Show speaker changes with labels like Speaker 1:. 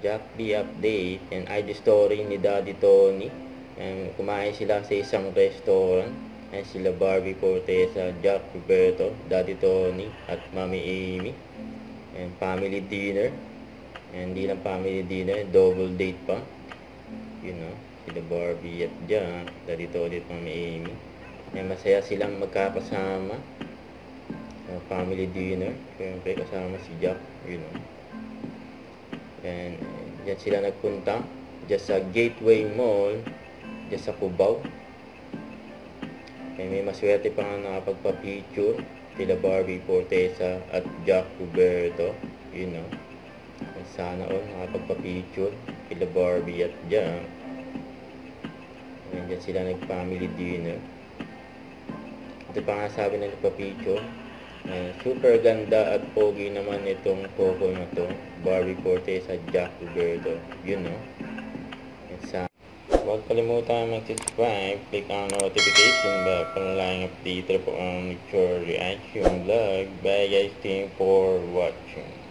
Speaker 1: Jack B update and ID story ni Daddy Tony. And kumain sila sa isang restaurant. And sila Barbie Fortesa, Jack Roberto, Daddy Tony at Mami Amy. And family dinner. And hindi lang family dinner, double date pa. You know, sila Barbie at Jack, Daddy Tony at Mami Amy. And masaya silang magkakasama. Family dinner. Siyempre kasama si Jack, you know. And dyan sila nagpunta. Dyan sa Gateway Mall. Dyan sa Cubao. And may maswerte pa nga nakapagpa-picture. Sila Barbie Fortesa at Jack Roberto, you know. And sana all nakapagpa-picture. Sila Barbie at Jack. And dyan sila nag-family dinner. Ito pa nga sabi na nagpa-picture. Super ganda at pogi naman itong couple na to, Barbie Fortesa at Jack Roberto, you know. Huwag kalimutan mag-subscribe, click ang notification bell para lang update po ang future reaction vlog. Bye guys, thank you for watching.